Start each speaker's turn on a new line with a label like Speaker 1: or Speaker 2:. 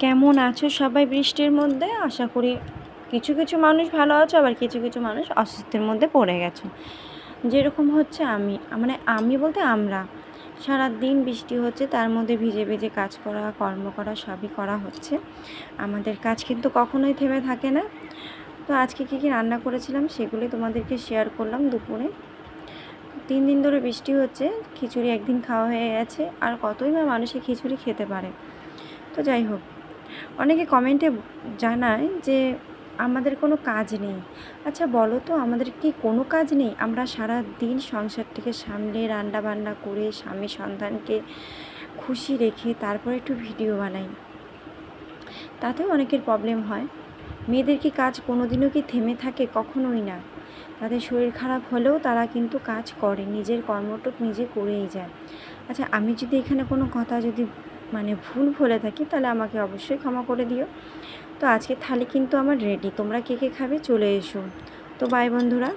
Speaker 1: কেমন আছো সবাই বৃষ্টির মধ্যে? আশা করি কিছু কিছু মানুষ ভালো আছো, আবার কিছু কিছু মানুষ অস্বস্তির মধ্যে পড়ে গেছো। যেরকম হচ্ছে আমি বলতে আমরা সারা দিন বৃষ্টি হচ্ছে, তার মধ্যে ভিজে ভিজে কাজ করা, কর্ম করা, সবই করা হচ্ছে। আমাদের কাজ কিন্তু কখনোই থেমে থাকে না। তো আজকে কী কী রান্না করেছিলাম সেগুলি তোমাদেরকে শেয়ার করলাম দুপুরে। 3 দিন ধরে বৃষ্টি হচ্ছে, খিচুড়ি একদিন খাওয়া হয়ে গেছে, আর কতই বা মানুষে খিচুড়ি খেতে পারে। তো যাই হোক, অনেকে কমেন্টে জানায় যে আমাদের কোনো কাজ নেই। আচ্ছা বলো তো, আমাদের কি কোনো কাজ নেই? আমরা সারা দিন সংসারটাকে সামলে রান্না বান্না করে স্বামী সন্তানকে খুশি রেখে তারপর একটু ভিডিও বানাই, তাতেও অনেকের প্রবলেম হয়। মেয়েদের কি কাজ কোনো দিনও কি থেমে থাকে? কখনোই না। তাদের শরীর খারাপ হলেও তারা কিন্তু কাজ করে, নিজের কর্মটুক নিজে করেই যায়। আচ্ছা, আমি যদি এখানে কোনো কথা যদি ভুল বলে থাকি তাহলে আমাকে অবশ্যই ক্ষমা করে দিও। তো আজকে থালি কিন্তু আমার রেডি, তোমরা কে কে খাবে চলে এসো। তো বাই বন্ধুরা।